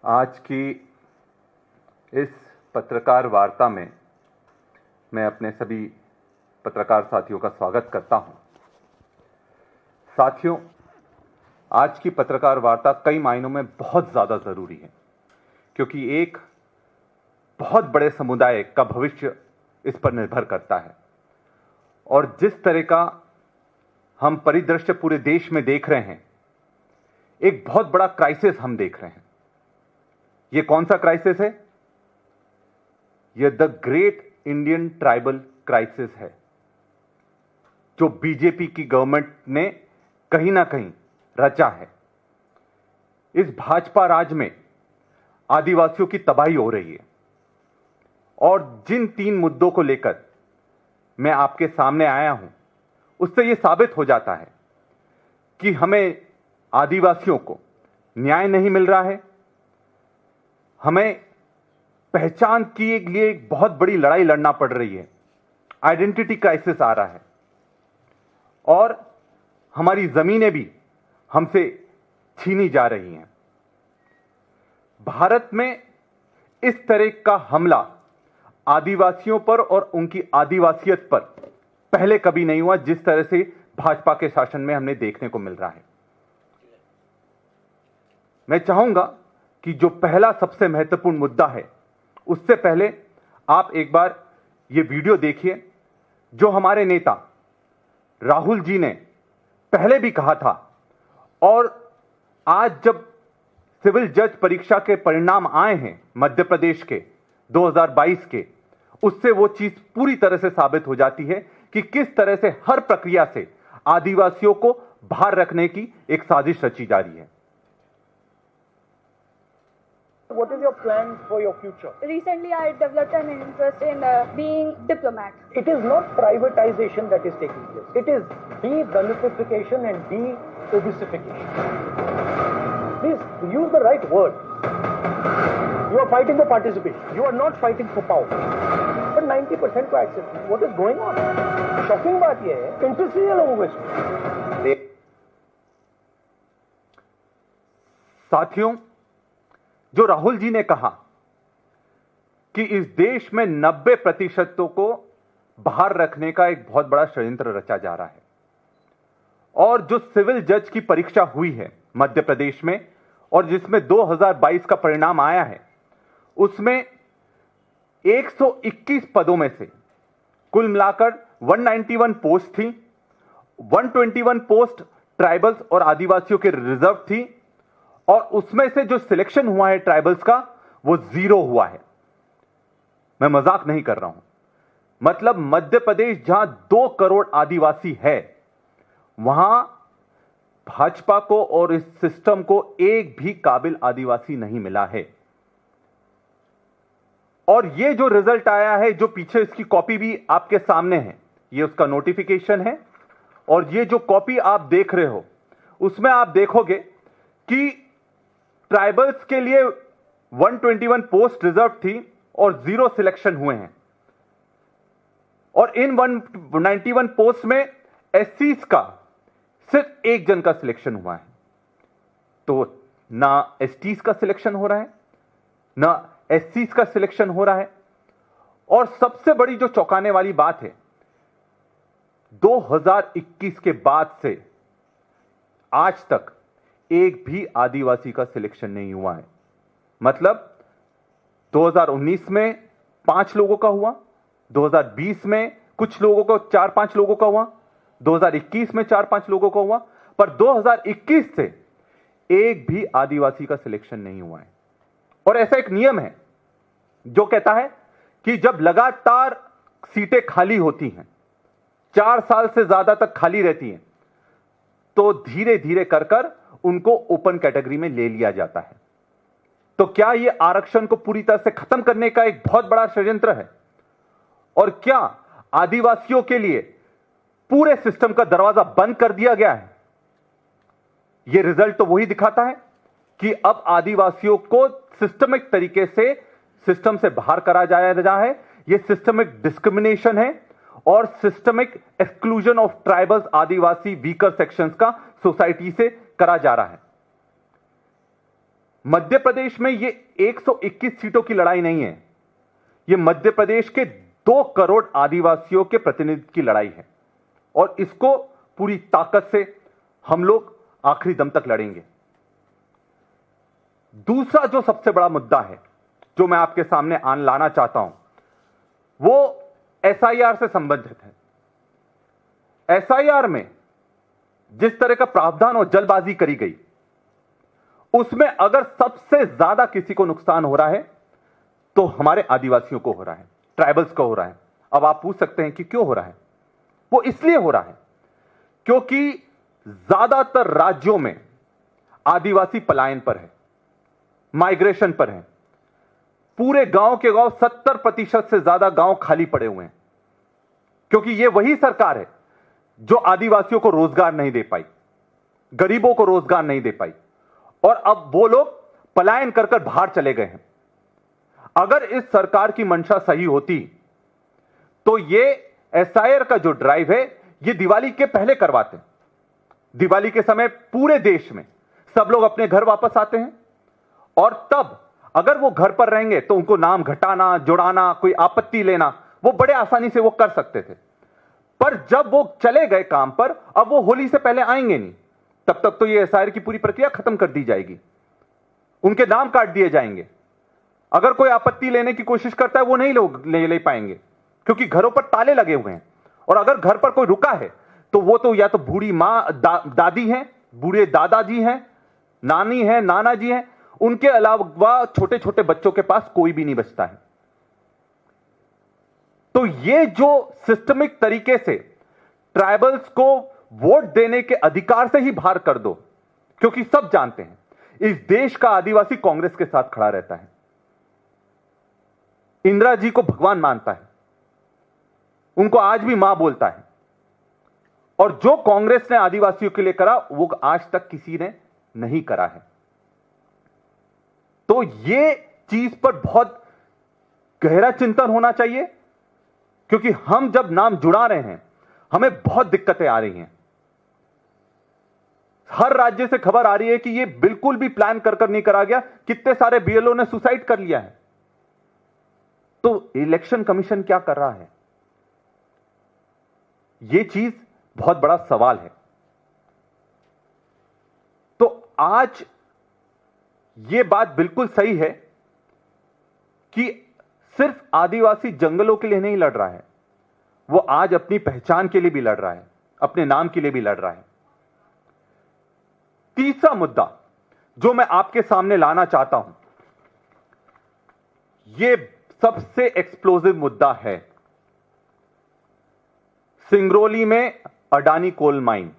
आज की इस पत्रकार वार्ता में मैं अपने सभी पत्रकार साथियों का स्वागत करता हूं। साथियों, आज की पत्रकार वार्ता कई मायनों में बहुत ज्यादा जरूरी है, क्योंकि एक बहुत बड़े समुदाय का भविष्य इस पर निर्भर करता है। और जिस तरह का हम परिदृश्य पूरे देश में देख रहे हैं, एक बहुत बड़ा क्राइसिस हम देख रहे हैं। यह कौन सा क्राइसिस है? यह the great Indian tribal crisis है, जो बीजेपी की गवर्नमेंट ने कहीं ना कहीं रचा है। इस भाजपा राज में आदिवासियों की तबाही हो रही है, और जिन 3 मुद्दों को लेकर मैं आपके सामने आया हूं, उससे यह साबित हो जाता है कि हमें आदिवासियों को न्याय नहीं मिल रहा है। हमें पहचान के लिए एक बहुत बड़ी लड़ाई लड़ना पड़ रही है। आइडेंटिटी क्राइसिस आ रहा है, और हमारी जमीनें भी हमसे छीनी जा रही हैं। भारत में इस तरह का हमला आदिवासियों पर और उनकी आदिवासियत पर पहले कभी नहीं हुआ, जिस तरह से भाजपा के शासन में हमने देखने को मिल रहा है। मैं चाहूंगा कि जो पहला सबसे महत्वपूर्ण मुद्दा है, उससे पहले आप एक बार यह वीडियो देखिए, जो हमारे नेता राहुल जी ने पहले भी कहा था, और आज जब सिविल जज परीक्षा के परिणाम आए हैं मध्य प्रदेश के 2022 के, उससे वो चीज पूरी तरह से साबित हो जाती है कि किस तरह से हर प्रक्रिया से आदिवासियों को बाहर रखने की एक साजिश रची जा रही है। What is your plan for your future? Recently, I developed an interest in being diplomat. It is not privatization that is taking place. It is de-Dalitification and de-obisification. Please use the right word. You are fighting for participation. You are not fighting for power. But 90% को accept. What is going on? Shocking बात यह है, interest नहीं है लोगों को इसमें। साथियों, जो राहुल जी ने कहा कि इस देश में 90% को बाहर रखने का एक बहुत बड़ा षड्यंत्र रचा जा रहा है, और जो सिविल जज की परीक्षा हुई है मध्य प्रदेश में, और जिसमें 2022 का परिणाम आया है, उसमें 121 पदों में से कुल मिलाकर 191 पोस्ट थी। 121 पोस्ट ट्राइबल्स और आदिवासियों के रिजर्व थी, और उसमें से जो सिलेक्शन हुआ है ट्राइबल्स का, वो 0 हुआ है। मैं मजाक नहीं कर रहा हूं। मतलब मध्य प्रदेश जहां 2 करोड़ आदिवासी है, वहां भाजपा को और इस सिस्टम को एक भी काबिल आदिवासी नहीं मिला है। और ये जो रिजल्ट आया है, जो पीछे इसकी कॉपी भी आपके सामने है, ये उसका नोटिफिकेशन है, और ये जो कॉपी आप देख रहे हो, उसमें आप देखोगे कि ट्राइबल्स के लिए 121 पोस्ट रिजर्व थी और 0 सिलेक्शन हुए हैं, और इन 191 पोस्ट में एससीज का सिर्फ 1 जन का सिलेक्शन हुआ है। तो ना एसटीज का सिलेक्शन हो रहा है, ना एससीज का सिलेक्शन हो रहा है। और सबसे बड़ी जो चौंकाने वाली बात है, 2021 के बाद से आज तक एक भी आदिवासी का सिलेक्शन नहीं हुआ है। मतलब 2019 में 5 लोगों का हुआ, 2020 में कुछ लोगों को 4-5 लोगों का हुआ, 2021 में 4-5 लोगों का हुआ, पर 2021 से एक भी आदिवासी का सिलेक्शन नहीं हुआ है। और ऐसा एक नियम है जो कहता है कि जब लगातार सीटें खाली होती हैं, 4 साल से ज्यादा तक खाली रहती हैं, तो धीरे धीरे कर उनको ओपन कैटेगरी में ले लिया जाता है। तो क्या यह आरक्षण को पूरी तरह से खत्म करने का एक बहुत बड़ा षड्यंत्र है? और क्या आदिवासियों के लिए पूरे सिस्टम का दरवाजा बंद कर दिया गया है? यह रिजल्ट तो वही दिखाता है कि अब आदिवासियों को सिस्टमिक तरीके से सिस्टम से बाहर करा जाया रहा है। यह सिस्टमिक डिस्क्रिमिनेशन है और systemic exclusion of tribals, Adivasi weaker sections का सोसाइटी से करा जा रहा है। मध्य प्रदेश में ये 121 सीटों की लड़ाई नहीं है, ये मध्य प्रदेश के 2 करोड़ आदिवासियों के प्रतिनिधित्व की लड़ाई है और इसको पूरी ताकत से हम लोग आखिरी दम तक लड़ेंगे। दूसरा जो सबसे बड़ा मुद्दा है जो मैं आपके सामने लाना चाहता हूं वो एसआईआर से संबंधित है। एसआईआर में जिस तरह का प्रावधान और जल्दबाजी करी गई, उसमें अगर सबसे ज्यादा किसी को नुकसान हो रहा है तो हमारे आदिवासियों को हो रहा है, ट्राइबल्स को हो रहा है। अब आप पूछ सकते हैं कि क्यों हो रहा है। वो इसलिए हो रहा है क्योंकि ज्यादातर राज्यों में आदिवासी पलायन पर है, माइग्रेशन पर है। पूरे गांव के गांव 70% से ज्यादा गांव खाली पड़े हुए हैं क्योंकि ये वही सरकार है जो आदिवासियों को रोजगार नहीं दे पाई, गरीबों को रोजगार नहीं दे पाई और अब वो लोग पलायन कर कर बाहर चले गए हैं। अगर इस सरकार की मंशा सही होती तो ये एसआईआर का जो ड्राइव है ये दिवाली के पहले करवाते। दिवाली के समय पूरे देश में सब लोग अपने घर वापस आते हैं और तब अगर वो घर पर रहेंगे तो उनको नाम घटाना, जुड़ाना, कोई आपत्ति लेना वो बड़े आसानी से वो कर सकते थे। पर जब वो चले गए काम पर, अब वो होली से पहले आएंगे नहीं, तब तक तो ये एसआईआर की पूरी प्रक्रिया खत्म कर दी जाएगी, उनके नाम काट दिए जाएंगे। अगर कोई आपत्ति लेने की कोशिश करता है वो नहीं लोग ले पाएंगे क्योंकि घरों पर ताले लगे हुए हैं और अगर घर पर कोई रुका है तो वो तो या तो बूढ़ी मां दादी हैं, बूढ़े दादाजी हैं, नानी है, नाना जी हैं, उनके अलावा छोटे छोटे बच्चों के पास कोई भी नहीं बचता है। तो ये जो सिस्टमिक तरीके से ट्राइबल्स को वोट देने के अधिकार से ही बाहर कर दो, क्योंकि सब जानते हैं इस देश का आदिवासी कांग्रेस के साथ खड़ा रहता है, इंदिरा जी को भगवान मानता है, उनको आज भी मां बोलता है और जो कांग्रेस ने आदिवासियों के लिए करा वो आज तक किसी ने नहीं करा है। तो ये चीज पर बहुत गहरा चिंतन होना चाहिए क्योंकि हम जब नाम जुड़ा रहे हैं हमें बहुत दिक्कतें आ रही हैं। हर राज्य से खबर आ रही है कि ये बिल्कुल भी प्लान कर नहीं करा गया, कितने सारे बीएलओ ने सुसाइड कर लिया है। तो इलेक्शन कमीशन क्या कर रहा है, ये चीज बहुत बड़ा सवाल है। तो आज ये बात बिल्कुल सही है कि सिर्फ आदिवासी जंगलों के लिए नहीं लड़ रहा है, वो आज अपनी पहचान के लिए भी लड़ रहा है, अपने नाम के लिए भी लड़ रहा है। तीसरा मुद्दा जो मैं आपके सामने लाना चाहता हूं, ये सबसे एक्सप्लोसिव मुद्दा है सिंगरौली में अडानी कोल माइन।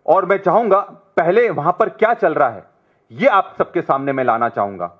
और मैं चाहूंगा पहले वहां पर क्या चल रहा है यह आप सबके सामने मैं लाना चाहूंगा।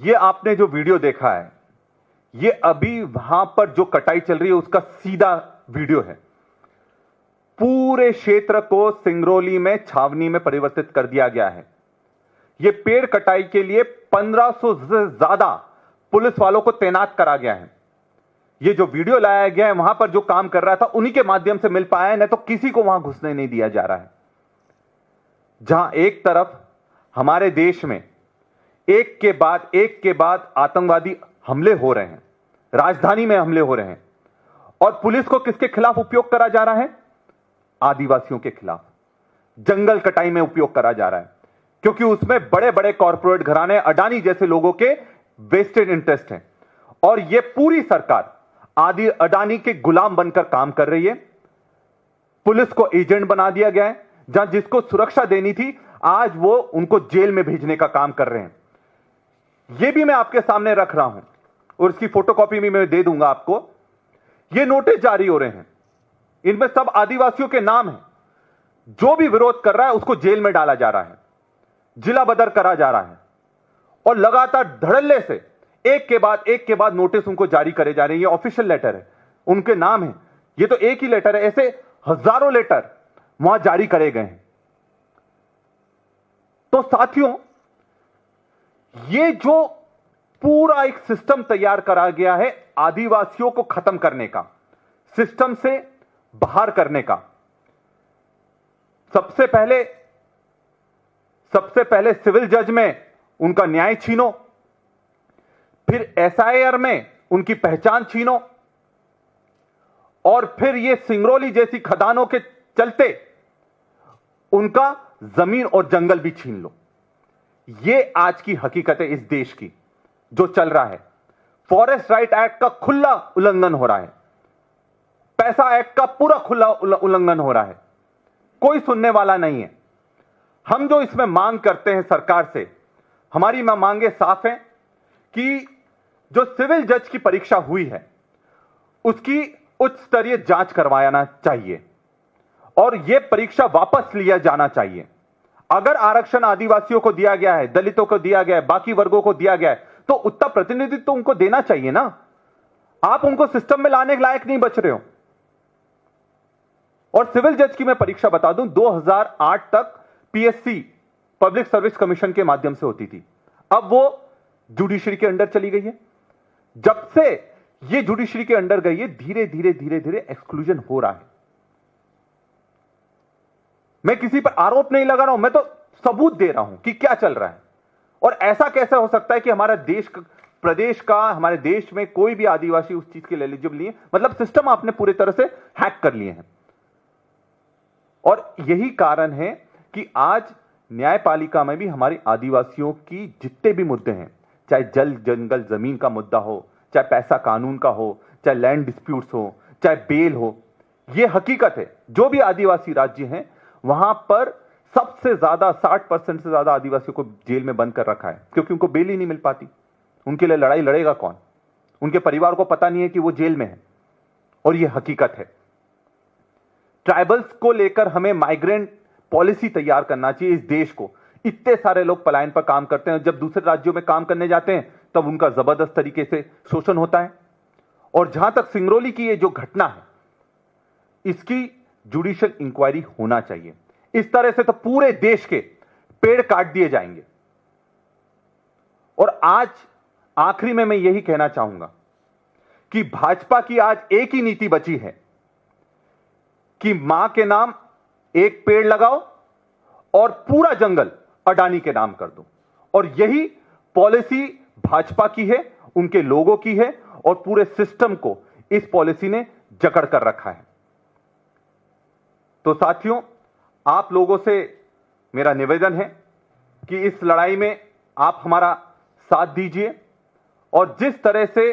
ये आपने जो वीडियो देखा है ये अभी वहां पर जो कटाई चल रही है उसका सीधा वीडियो है। पूरे क्षेत्र को सिंगरौली में छावनी में परिवर्तित कर दिया गया है। ये पेड़ कटाई के लिए 1500 से ज्यादा पुलिस वालों को तैनात करा गया है। ये जो वीडियो लाया गया है वहां पर जो काम कर रहा था उन्हीं के माध्यम से मिल पाया है, नहीं तो किसी को वहां घुसने नहीं दिया जा रहा है। जहां एक तरफ हमारे देश में एक के बाद आतंकवादी हमले हो रहे हैं, राजधानी में हमले हो रहे हैं और पुलिस को किसके खिलाफ उपयोग करा जा रहा है? आदिवासियों के खिलाफ, जंगल कटाई में उपयोग करा जा रहा है। क्योंकि उसमें बड़े बड़े कॉरपोरेट घराने, अडानी जैसे लोगों के वेस्टेड इंटरेस्ट हैं। और यह पूरी सरकार आदि अडानी के गुलाम बनकर काम कर रही है। पुलिस को एजेंट बना दिया गया है। जहां जिसको सुरक्षा देनी थी, आज वो उनको जेल में भेजने का काम कर रहे हैं। यह भी मैं आपके सामने रख रहा हूं और इसकी फोटोकॉपी भी मैं दे दूंगा आपको। ये नोटिस जारी हो रहे हैं, इनमें सब आदिवासियों के नाम हैं। जो भी विरोध कर रहा है उसको जेल में डाला जा रहा है, जिला बदर करा जा रहा है और लगातार धड़ल्ले से एक के बाद नोटिस उनको जारी करे जा रहे हैं। ये ऑफिशियल लेटर है, उनके नाम है। ये तो एक ही लेटर है, ऐसे हजारों लेटर वहां जारी करे गए हैं। तो साथियों, ये जो पूरा एक सिस्टम तैयार करा गया है आदिवासियों को खत्म करने का, सिस्टम से बाहर करने का, सबसे पहले सिविल जज में उनका न्याय छीनो, फिर एसआईआर में उनकी पहचान छीनो, और फिर ये सिंगरौली जैसी खदानों के चलते उनका जमीन और जंगल भी छीन लो। ये आज की हकीकत है इस देश की जो चल रहा है। फॉरेस्ट राइट एक्ट का खुला उल्लंघन हो रहा है, पैसा एक्ट का पूरा खुला उल्लंघन हो रहा है, कोई सुनने वाला नहीं है। हम जो इसमें मांग करते हैं सरकार से, हमारी मांगे साफ हैं कि जो सिविल जज की परीक्षा हुई है उसकी उच्च स्तरीय जांच करवाना चाहिए और यह परीक्षा वापस लिया जाना चाहिए। अगर आरक्षण आदिवासियों को दिया गया है, दलितों को दिया गया है, बाकी वर्गों को दिया गया है, तो उतना प्रतिनिधित्व तो उनको देना चाहिए ना। आप उनको सिस्टम में लाने के लायक नहीं बच रहे हो। और सिविल जज की मैं परीक्षा बता दूं, 2008 तक पीएससी पब्लिक सर्विस कमीशन के माध्यम से होती थी, अब वो जुडिशरी के अंडर चली गई है। जब से ये जुडिशरी के अंडर गई है, धीरे धीरे एक्सक्लूजन हो रहा है। मैं किसी पर आरोप नहीं लगा रहा हूं, मैं तो सबूत दे रहा हूं कि क्या चल रहा है। और ऐसा कैसे हो सकता है कि हमारा देश, प्रदेश का, हमारे देश में कोई भी आदिवासी उस चीज के लिए एलिजिबल नहीं है। मतलब सिस्टम आपने पूरी तरह से हैक कर लिए हैं। और यही कारण है कि आज न्यायपालिका में भी हमारी आदिवासियों की जितने भी मुद्दे हैं, चाहे जल जंगल जमीन का मुद्दा हो, चाहे पैसा कानून का हो, चाहे लैंड डिस्प्यूट्स हो, चाहे बेल हो, यह हकीकत है। जो भी आदिवासी राज्य हैं वहां पर सबसे ज्यादा 60% से ज्यादा आदिवासियों को जेल में बंद कर रखा है, क्योंकि उनको बेल ही नहीं मिल पाती। उनके लिए लड़ाई लड़ेगा कौन? उनके परिवार को पता नहीं है कि वो जेल में है, और यह हकीकत है। ट्राइबल्स को लेकर हमें माइग्रेंट पॉलिसी तैयार करना चाहिए इस देश को। इतने सारे लोग पलायन पर काम करते हैं, जब दूसरे राज्यों में काम करने जाते हैं तब उनका जबरदस्त तरीके से शोषण होता है। और जहां तक सिंगरौली की ये जो घटना है, इसकी जुडिशियल इंक्वायरी होना चाहिए। इस तरह से तो पूरे देश के पेड़ काट दिए जाएंगे। और आज आखिरी में मैं यही कहना चाहूंगा कि भाजपा की आज एक ही नीति बची है कि मां के नाम एक पेड़ लगाओ और पूरा जंगल अडानी के नाम कर दो। और यही पॉलिसी भाजपा की है, उनके लोगों की है, और पूरे सिस्टम को इस पॉलिसी ने जकड़ कर रखा है। तो साथियों, आप लोगों से मेरा निवेदन है कि इस लड़ाई में आप हमारा साथ दीजिए। और जिस तरह से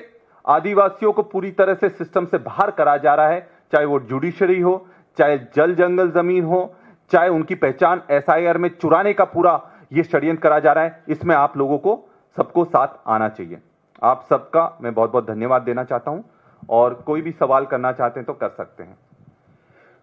आदिवासियों को पूरी तरह से सिस्टम से बाहर करा जा रहा है, चाहे वो जुडिशरी हो, चाहे जल जंगल जमीन हो, चाहे उनकी पहचान एसआईआर में चुराने का पूरा ये षड्यंत्र करा जा रहा है, इसमें आप लोगों को सबको साथ आना चाहिए। आप सबका मैं बहुत बहुत धन्यवाद देना चाहता हूं, और कोई भी सवाल करना चाहते हैं तो कर सकते हैं।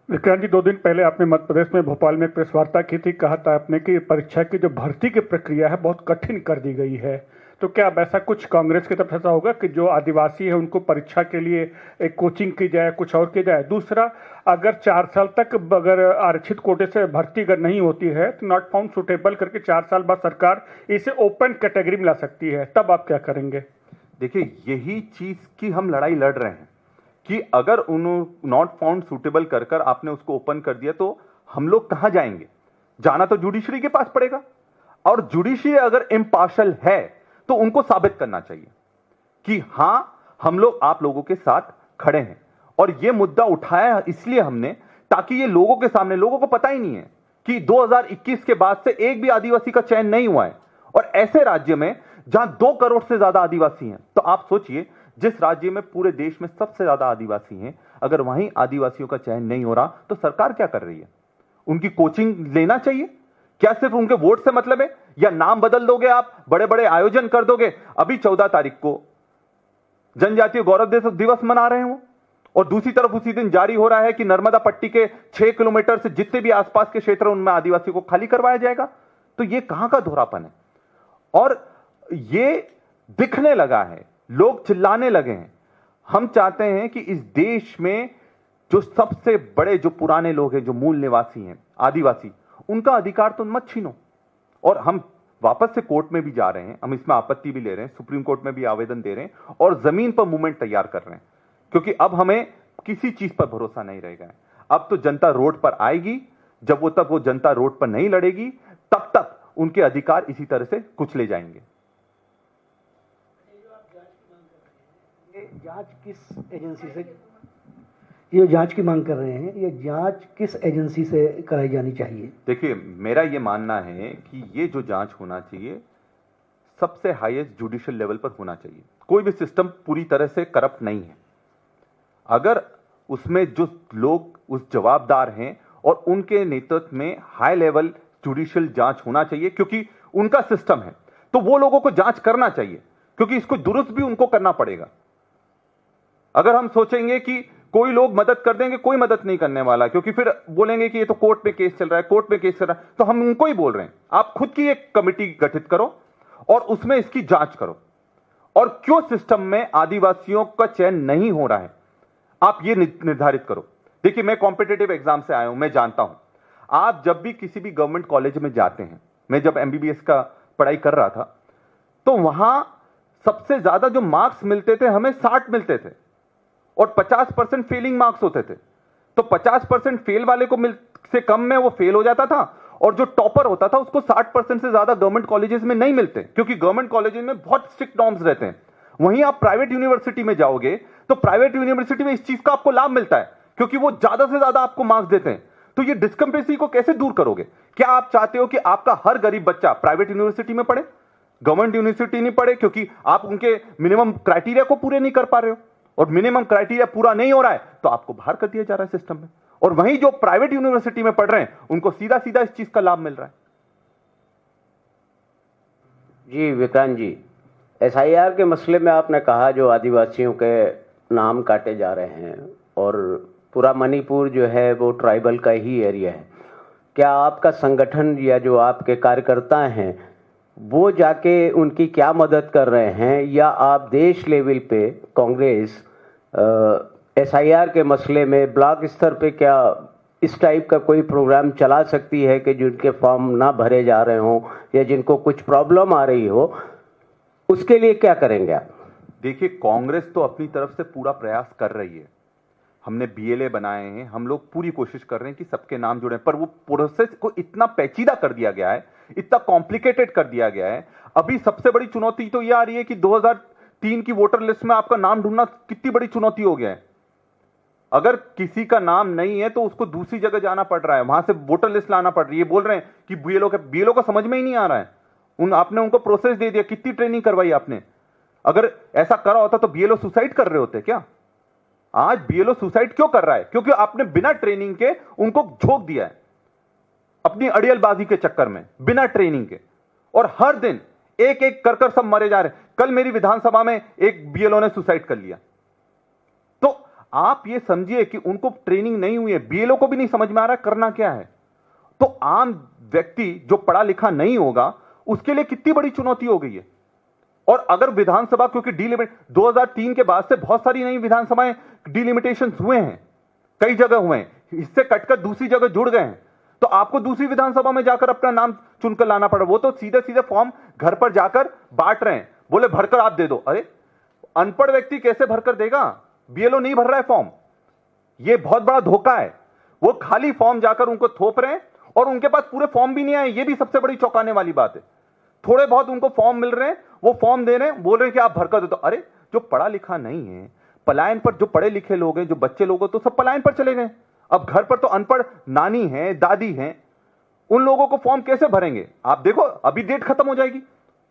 विक्रांत जी, 2 दिन पहले आपने मध्य प्रदेश में भोपाल में प्रेस वार्ता की थी। कहा था आपने कि परीक्षा की जो भर्ती की प्रक्रिया है बहुत कठिन कर दी गई है। तो क्या अब ऐसा कुछ कांग्रेस की तरफ ऐसा होगा कि जो आदिवासी है उनको परीक्षा के लिए एक कोचिंग की जाए, कुछ और की जाए? दूसरा, अगर 4 साल तक अगर आरक्षित कोटे से भर्ती अगर नहीं होती है तो नॉट फाउंड सुटेबल करके 4 साल बाद सरकार इसे ओपन कैटेगरी में ला सकती है, तब आप क्या करेंगे? देखिए, यही चीज की हम लड़ाई लड़ रहे हैं कि अगर उन्होंने नॉट फाउंड सुटेबल कर आपने उसको ओपन कर दिया तो हम लोग कहां जाएंगे? जाना तो जुडिशरी के पास पड़ेगा। और जुडिशरी अगर इम्पार्शियल है तो उनको साबित करना चाहिए कि हां, हम लोग आप लोगों के साथ खड़े हैं। और यह मुद्दा उठाया इसलिए हमने ताकि ये लोगों के सामने, लोगों को पता ही नहीं है कि 2021 के बाद से एक भी आदिवासी का चयन नहीं हुआ है, और ऐसे राज्य में जहां 2 करोड़ से ज्यादा आदिवासी हैं। तो आप सोचिए, जिस राज्य में पूरे देश में सबसे ज्यादा आदिवासी हैं, अगर वहीं आदिवासियों का चयन नहीं हो रहा, तो सरकार क्या कर रही है? उनकी कोचिंग लेना चाहिए क्या? सिर्फ उनके वोट से मतलब है? या नाम बदल दोगे आप, बड़े बड़े आयोजन कर दोगे? अभी 14 तारीख को जनजातीय गौरव दिवस मना रहे हो, और दूसरी तरफ उसी दिन जारी हो रहा है कि नर्मदा पट्टी के 6 किलोमीटर से जितने भी आसपास के क्षेत्र हैं उनमें आदिवासियों को खाली करवाया जाएगा। तो ये कहां का दोहरापन है? और ये दिखने लगा है, लोग चिल्लाने लगे हैं। हम चाहते हैं कि इस देश में जो सबसे बड़े, जो पुराने लोग हैं, जो मूल निवासी हैं, आदिवासी, उनका अधिकार तो मत छीनो। और हम वापस से कोर्ट में भी जा रहे हैं, हम इसमें आपत्ति भी ले रहे हैं, सुप्रीम कोर्ट में भी आवेदन दे रहे हैं, और जमीन पर मूवमेंट तैयार कर रहे हैं, क्योंकि अब हमें किसी चीज पर भरोसा नहीं रहेगा। अब तो जनता रोड पर आएगी, जब तक वो जनता रोड पर नहीं लड़ेगी, तब तक उनके अधिकार इसी तरह से कुचले जाएंगे। जांच किस एजेंसी से, ये जांच की मांग कर रहे हैं, ये जांच किस एजेंसी से कराई जानी चाहिए? देखिए, मेरा ये मानना है कि ये जो जांच होना चाहिए, सबसे हाईएस्ट जुडिशियल लेवल पर होना चाहिए। कोई भी सिस्टम पूरी तरह से करप्ट नहीं है। अगर उसमें जो लोग उस जवाबदार हैं और उनके नेतृत्व में हाई लेवल जुडिशियल जांच होना चाहिए, क्योंकि उनका सिस्टम है, तो वो लोगों को जांच करना चाहिए, क्योंकि इसको दुरुस्त भी उनको करना पड़ेगा। अगर हम सोचेंगे कि कोई लोग मदद कर देंगे, कोई मदद नहीं करने वाला, क्योंकि फिर बोलेंगे कि ये तो कोर्ट में केस चल रहा है, कोर्ट में केस चल रहा है। तो हम उनको ही बोल रहे हैं, आप खुद की एक कमेटी गठित करो और उसमें इसकी जांच करो, और क्यों सिस्टम में आदिवासियों का चयन नहीं हो रहा है, आप ये निर्धारित करो। देखिए, मैं कॉम्पिटिटिव एग्जाम से आया हूं, मैं जानता हूं। आप जब भी किसी भी गवर्नमेंट कॉलेज में जाते हैं, मैं जब एमबीबीएस का पढ़ाई कर रहा था, तो वहां सबसे ज्यादा जो मार्क्स मिलते थे, हमें 60 मिलते थे, और 50% फेलिंग मार्क्स होते थे। तो 50% फेल वाले को से कम में वो फेल हो जाता था, और जो टॉपर होता था उसको 60% से ज्यादा गवर्नमेंट कॉलेजेस में नहीं मिलते, क्योंकि गवर्नमेंट कॉलेजेस में बहुत स्ट्रिक्ट नॉर्म्स रहते हैं। वहीं आप प्राइवेट यूनिवर्सिटी में जाओगे तो प्राइवेट यूनिवर्सिटी में इस चीज का आपको लाभ मिलता है, क्योंकि वो ज्यादा से ज्यादा आपको मार्क्स देते हैं। तो ये डिस्क्रिपेंसी को कैसे दूर करोगे? क्या आप चाहते हो कि आपका हर गरीब बच्चा प्राइवेट यूनिवर्सिटी में पढ़े, गवर्नमेंट यूनिवर्सिटी नहीं पढ़े, क्योंकि आप उनके मिनिमम क्राइटेरिया को पूरे नहीं कर पा रहे हो, और मिनिमम क्राइटेरिया पूरा नहीं हो रहा है तो आपको बाहर कर दिया जा रहा है सिस्टम में। और वहीं जो प्राइवेट यूनिवर्सिटी में पढ़ रहे हैं उनको सीधा सीधा इस चीज का लाभ मिल रहा है। जी विक्रांत जी, एसआईआर के मसले में आपने कहा जो आदिवासियों के नाम काटे जा रहे हैं, और पूरा मणिपुर जो है वो ट्राइबल का ही एरिया है। क्या आपका संगठन या जो आपके कार्यकर्ता हैं वो जाके उनकी क्या मदद कर रहे हैं, या आप देश लेवल पे कांग्रेस एसआईआर के मसले में ब्लॉक स्तर पे क्या इस टाइप का कोई प्रोग्राम चला सकती है कि जिनके फॉर्म ना भरे जा रहे हों या जिनको कुछ प्रॉब्लम आ रही हो, उसके लिए क्या करेंगे आप? देखिए, कांग्रेस तो अपनी तरफ से पूरा प्रयास कर रही है। हमने बीएलए बनाए हैं, हम लोग पूरी कोशिश कर रहे हैं कि सबके नाम जुड़े, पर वो प्रोसेस को इतना पेचीदा कर दिया गया है, इतना कॉम्प्लिकेटेड कर दिया गया है। अभी सबसे बड़ी चुनौती तो यह आ रही है कि 2003 की वोटर लिस्ट में आपका नाम ढूंढना कितनी बड़ी चुनौती हो गया है। अगर किसी का नाम नहीं है तो उसको दूसरी जगह जाना पड़ रहा है, वहां से वोटर लिस्ट लाना पड़ रही है। बोल रहे हैं कि बीएलओ को समझ में ही नहीं आ रहा है, आपने उनको प्रोसेस दे दिया, कितनी ट्रेनिंग करवाई आपने। अगर ऐसा करा होता तो बीएलओ सुसाइड कर रहे होते क्या? आज बीएलओ सुसाइड क्यों कर रहा है? क्योंकि आपने बिना ट्रेनिंग के उनको झोंक दिया है अपनी अड़ियलबाजी के चक्कर में, बिना ट्रेनिंग के, और हर दिन एक एक कर सब मरे जा रहे हैं। कल मेरी विधानसभा में एक बीएलओ ने सुसाइड कर लिया। तो आप ये समझिए कि उनको ट्रेनिंग नहीं हुई है, बीएलओ को भी नहीं समझ में आ रहा करना क्या है। तो आम व्यक्ति जो पढ़ा लिखा नहीं होगा उसके लिए कितनी बड़ी चुनौती हो गई है। और अगर विधानसभा, क्योंकि डीलिमिट 2003 के बाद से बहुत सारी नई विधानसभाएं डिलिमिटेशन हुए हैं, कई जगह हुए हैं, इससे कटकर दूसरी जगह जुड़ गए हैं, तो आपको दूसरी विधानसभा में जाकर अपना नाम चुनकर लाना पड़ा। वो तो सीधे सीधे फॉर्म घर पर जाकर बांट रहे हैं, बोले भरकर आप दे दो। अरे अनपढ़ व्यक्ति कैसे भरकर देगा? बीएलओ नहीं भर रहा है फॉर्म, ये बहुत बड़ा धोखा है। वो खाली फॉर्म जाकर उनको थोप रहे हैं और उनके पास पूरे फॉर्म भी नहीं आए, ये भी सबसे बड़ी चौंकाने वाली बात है। थोड़े बहुत उनको फॉर्म मिल रहे हैं, वो फॉर्म दे रहे हैं, बोल रहे हैं कि आप भरकर दे दो। अरे जो पढ़ा लिखा नहीं है, पलायन पर, जो पढ़े लिखे लोग हैं, जो बच्चे लोग हैं, तो सब पलायन पर चले गए। अब घर पर तो अनपढ़ नानी है, दादी है, उन लोगों को फॉर्म कैसे भरेंगे? आप देखो, अभी डेट खत्म हो जाएगी,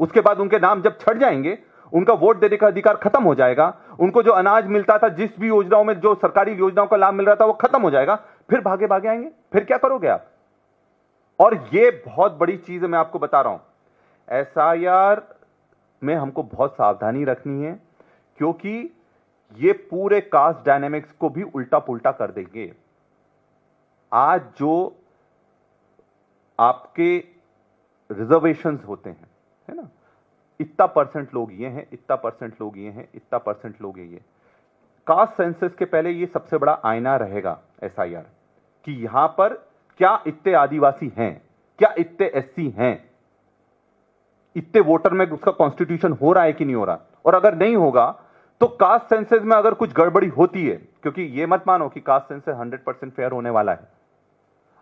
उसके बाद उनके नाम जब छट जाएंगे, उनका वोट देने का अधिकार खत्म हो जाएगा, उनको जो अनाज मिलता था, जिस भी योजनाओं में जो सरकारी योजनाओं का लाभ मिल रहा था, वो खत्म हो जाएगा। फिर भागे भागे आएंगे, फिर क्या करोगे आप? और ये बहुत बड़ी चीज है, मैं आपको बता रहा हूं, एसआईआर में हमको बहुत सावधानी रखनी है, क्योंकि ये पूरे कास्ट डायनेमिक्स को भी उल्टा पुल्टा कर देंगे। आज जो आपके रिजर्वेशंस होते हैं, है ना, इतना परसेंट लोग ये हैं, इतना परसेंट लोग ये हैं, इतना परसेंट लोग ये। कास्ट सेंसस के पहले ये सबसे बड़ा आईना रहेगा एसआईआर, कि यहां पर क्या इतने आदिवासी हैं, क्या इतने एससी हैं, इतने वोटर में उसका कॉन्स्टिट्यूशन हो रहा है कि नहीं हो रहा। और अगर नहीं होगा तो कास्ट सेंसस में अगर कुछ गड़बड़ी होती है, क्योंकि ये मत मानो कि कास्ट सेंसस 100% फेयर होने वाला है,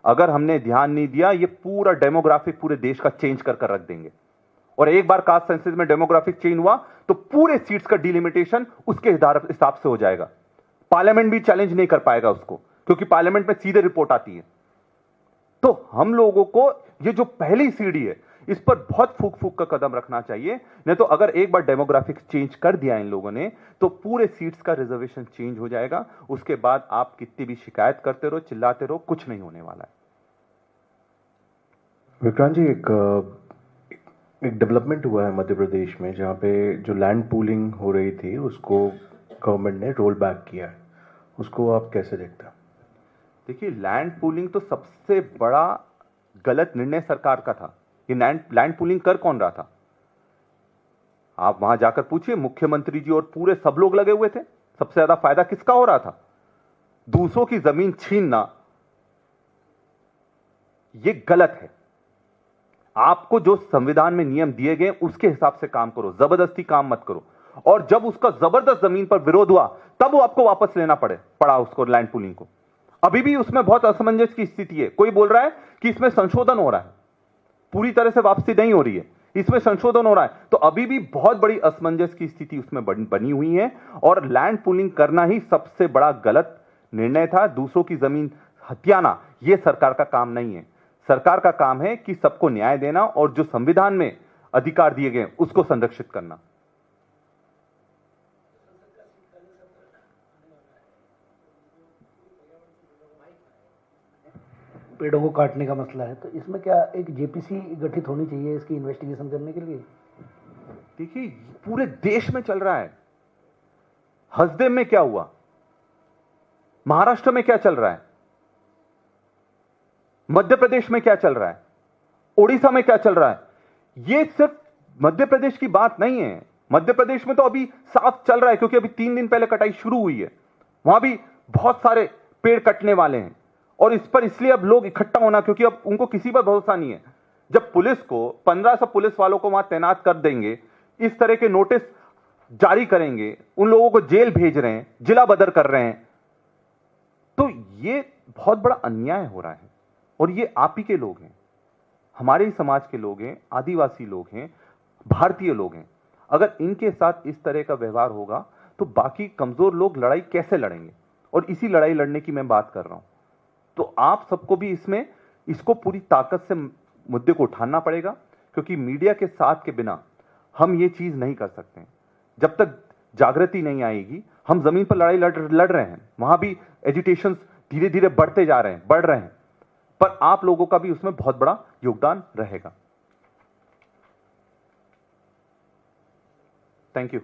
अगर हमने ध्यान नहीं दिया, ये पूरा डेमोग्राफिक पूरे देश का चेंज कर रख देंगे। और एक बार कास्ट सेंसस में डेमोग्राफिक चेंज हुआ तो पूरे सीट्स का डिलिमिटेशन उसके हिसाब से हो जाएगा। पार्लियामेंट भी चैलेंज नहीं कर पाएगा उसको, क्योंकि पार्लियामेंट में सीधे रिपोर्ट आती है। तो हम लोगों को ये जो पहली सीढ़ी है, इस पर बहुत फूक फूक का कदम रखना चाहिए। नहीं तो अगर एक बार डेमोग्राफिक चेंज कर दिया इन लोगों ने, तो पूरे सीट्स का रिजर्वेशन चेंज हो जाएगा। उसके बाद आप कितनी भी शिकायत करते रहो, चिल्लाते रहो, कुछ नहीं होने वाला है। विक्रांत जी, एक डेवलपमेंट हुआ है मध्य प्रदेश में, जहाँ पे जो लैंड पूलिंग हो रही थी उसको गवर्नमेंट ने रोल बैक किया है, उसको आप कैसे देखते हैं? देखिए, लैंड पूलिंग तो सबसे बड़ा गलत निर्णय सरकार का था। ये लैंड पूलिंग कर कौन रहा था? आप वहां जाकर पूछिए, मुख्यमंत्री जी और पूरे सब लोग लगे हुए थे। सबसे ज्यादा फायदा किसका हो रहा था? दूसरों की जमीन छीनना ये गलत है। आपको जो संविधान में नियम दिए गए उसके हिसाब से काम करो, जबरदस्ती काम मत करो। और जब उसका जबरदस्त जमीन पर विरोध हुआ, तब वो आपको वापस लेना पड़ा उसको, लैंड पूलिंग को। अभी भी उसमें बहुत असमंजस की स्थिति है। कोई बोल रहा है कि इसमें संशोधन हो रहा है, पूरी तरह से वापसी नहीं हो रही है, इसमें संशोधन हो रहा है। तो अभी भी बहुत बड़ी असमंजस की स्थिति उसमें बनी हुई है। और लैंड पूलिंग करना ही सबसे बड़ा गलत निर्णय था। दूसरों की जमीन हथियाना यह सरकार का काम नहीं है। सरकार का काम है कि सबको न्याय देना और जो संविधान में अधिकार दिए गए उसको संरक्षित करना। पेड़ों को काटने का मसला है, तो इसमें क्या एक जेपीसी गठित होनी चाहिए इसकी इन्वेस्टिगेशन करने के लिए? देखिए, पूरे देश में चल रहा है। हसदेव में क्या हुआ, महाराष्ट्र में क्या चल रहा है, मध्य प्रदेश में क्या चल रहा है, ओडिशा में क्या चल रहा है। यह सिर्फ मध्य प्रदेश की बात नहीं है। मध्य प्रदेश में तो अभी साफ चल रहा है, क्योंकि अभी 3 दिन पहले कटाई शुरू हुई है। वहां भी बहुत सारे पेड़ कटने वाले हैं। और इस पर इसलिए अब लोग इकट्ठा होना, क्योंकि अब उनको किसी पर भरोसा नहीं है। जब पुलिस को 1500 पुलिस वालों को वहां तैनात कर देंगे, इस तरह के नोटिस जारी करेंगे, उन लोगों को जेल भेज रहे हैं, जिला बदर कर रहे हैं, तो ये बहुत बड़ा अन्याय हो रहा है। और ये आप ही के लोग हैं, हमारे ही समाज के लोग हैं, आदिवासी लोग हैं, भारतीय लोग हैं। अगर इनके साथ इस तरह का व्यवहार होगा तो बाकी कमजोर लोग लड़ाई कैसे लड़ेंगे? और इसी लड़ाई लड़ने की मैं बात कर रहा हूं। तो आप सबको भी इसको पूरी ताकत से मुद्दे को उठाना पड़ेगा, क्योंकि मीडिया के साथ के बिना हम ये चीज नहीं कर सकते। जब तक जागृति नहीं आएगी, हम जमीन पर लड़ाई लड़ रहे हैं, वहां भी एजिटेशन धीरे धीरे बढ़ रहे हैं, पर आप लोगों का भी उसमें बहुत बड़ा योगदान रहेगा। Thank you.